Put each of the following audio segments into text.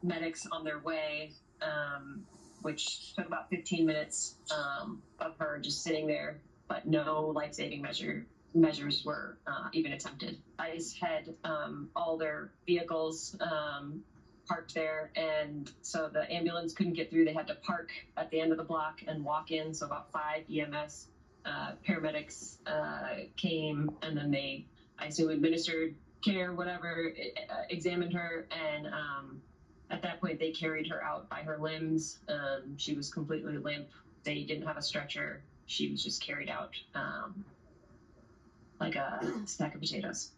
medics on their way, which took about 15 minutes of her just sitting there, but no life-saving measures were even attempted. ICE had all their vehicles parked there, and so the ambulance couldn't get through. They had to park at the end of the block and walk in. So about 5 EMS paramedics came, and then they, I assume, administered care, whatever, examined her, and at that point they carried her out by her limbs. She was completely limp. They didn't have a stretcher. She was just carried out like a stack of potatoes.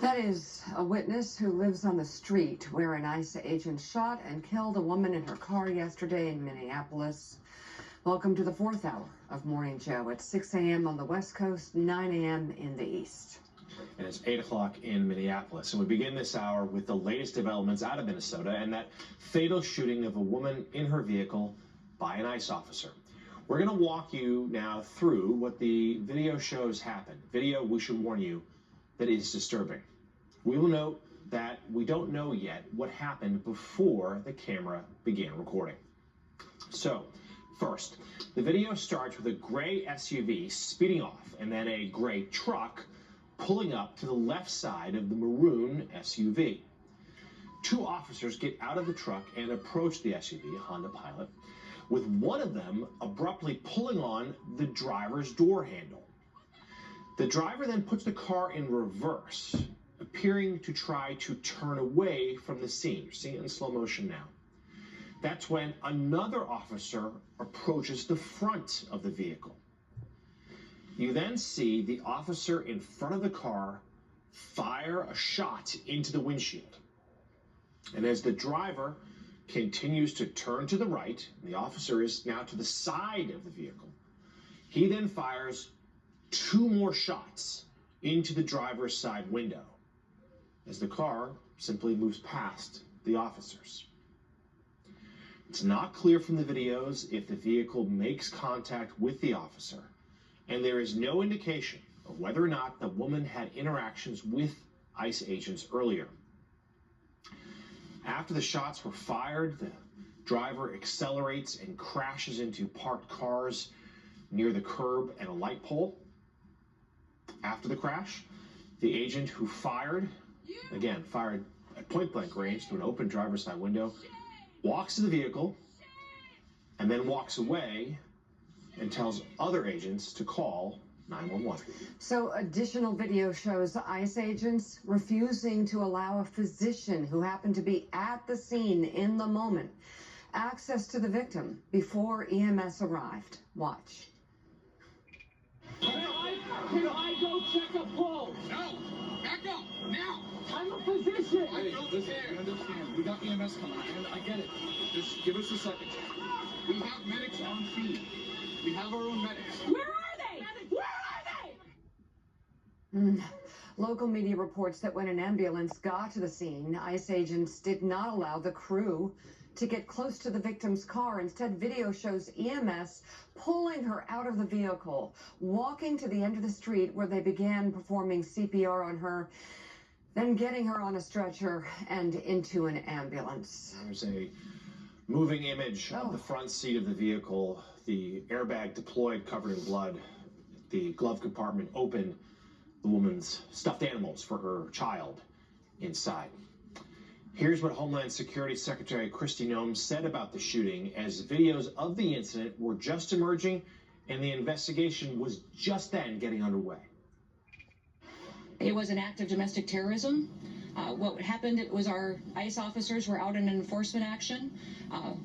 That is a witness who lives on the street where an ICE agent shot and killed a woman in her car yesterday in Minneapolis. Welcome to the fourth hour of Morning Joe at 6 a.m. on the West Coast, 9 a.m. in the East. And it's 8 o'clock in Minneapolis. And we begin this hour with the latest developments out of Minnesota and that fatal shooting of a woman in her vehicle by an ICE officer. We're going to walk you now through what the video shows happened. Video, we should warn you, that is disturbing. We will note that we don't know yet what happened before the camera began recording. So, first, the video starts with a gray SUV speeding off and then a gray truck pulling up to the left side of the maroon SUV. 2 officers get out of the truck and approach the SUV, a Honda Pilot, with one of them abruptly pulling on the driver's door handle. The driver then puts the car in reverse, appearing to try to turn away from the scene. You're seeing it in slow motion now. That's when another officer approaches the front of the vehicle. You then see the officer in front of the car fire a shot into the windshield. And as the driver continues to turn to the right, the officer is now to the side of the vehicle, he then fires 2 more shots into the driver's side window as the car simply moves past the officers. It's not clear from the videos if the vehicle makes contact with the officer, and there is no indication of whether or not the woman had interactions with ICE agents earlier. After the shots were fired, the driver accelerates and crashes into parked cars near the curb and a light pole. After the crash, the agent who fired at point-blank range through an open driver's side window, walks to the vehicle and then walks away and tells other agents to call 911. So additional video shows ICE agents refusing to allow a physician who happened to be at the scene in the moment access to the victim before EMS arrived. Watch. Can I go check a pulse? No! Back up! Now! I'm a physician! Listen, we understand. We got EMS coming. I get it. Just give us a second. We have medics on scene. We have our own medics. Where are they? Where are they? Local media reports that when an ambulance got to the scene, ICE agents did not allow the crew to get close to the victim's car. Instead, video shows EMS pulling her out of the vehicle, walking to the end of the street where they began performing CPR on her, then getting her on a stretcher and into an ambulance. There's a moving image of the front seat of the vehicle, the airbag deployed, covered in blood, the glove compartment open, the woman's stuffed animals for her child inside. Here's what Homeland Security Secretary Kristi Noem said about the shooting as videos of the incident were just emerging and the investigation was just then getting underway. It was an act of domestic terrorism. What happened, it was our ICE officers were out in an enforcement action.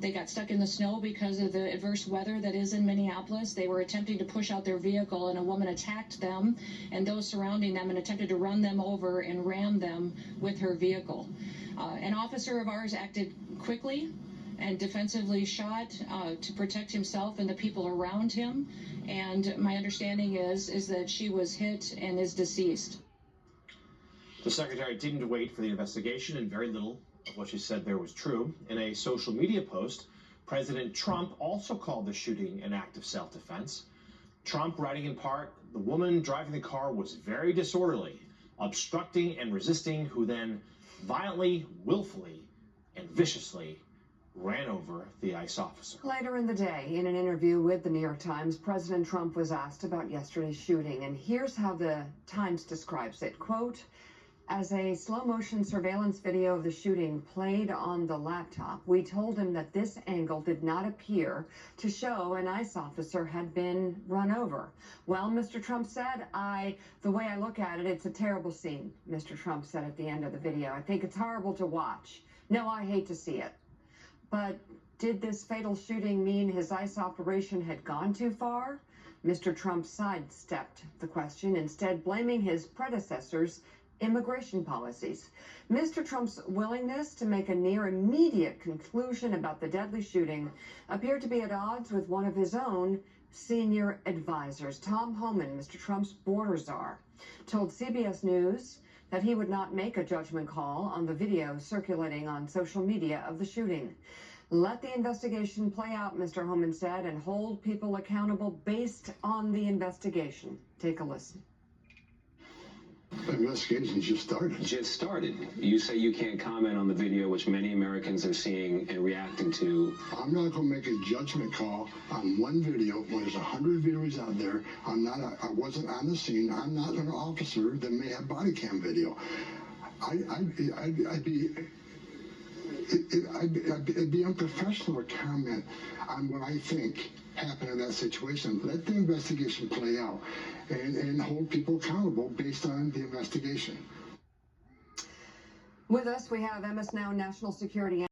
They got stuck in the snow because of the adverse weather that is in Minneapolis. They were attempting to push out their vehicle and a woman attacked them and those surrounding them and attempted to run them over and ram them with her vehicle. An officer of ours acted quickly and defensively shot to protect himself and the people around him. And my understanding is that she was hit and is deceased. The secretary didn't wait for the investigation, and very little of what she said there was true. In a social media post, President Trump also called the shooting an act of self-defense. Trump writing in part, the woman driving the car was very disorderly, obstructing and resisting, who then violently, willfully, and viciously ran over the ICE officer. Later in the day, in an interview with the New York Times, President Trump was asked about yesterday's shooting, and here's how the Times describes it. Quote, as a slow-motion surveillance video of the shooting played on the laptop, we told him that this angle did not appear to show an ICE officer had been run over. Well, Mr. Trump said, the way I look at it, it's a terrible scene, Mr. Trump said at the end of the video. I think it's horrible to watch. No, I hate to see it. But did this fatal shooting mean his ICE operation had gone too far? Mr. Trump sidestepped the question, instead blaming his predecessor's immigration policies. Mr. Trump's willingness to make a near immediate conclusion about the deadly shooting appeared to be at odds with one of his own senior advisors. Tom Homan, Mr. Trump's border czar, told CBS News that he would not make a judgment call on the video circulating on social media of the shooting. Let the investigation play out, Mr. Homan said, and hold people accountable based on the investigation. Take a listen. The investigation just started. Just started. You say you can't comment on the video, which many Americans are seeing and reacting to. I'm not going to make a judgment call on one video when there's 100 videos out there. I wasn't on the scene. I'm not an officer that may have body cam video. It'd be unprofessional to comment on what I think happened in that situation. Let the investigation play out and hold people accountable based on the investigation. With us, we have MS Now national security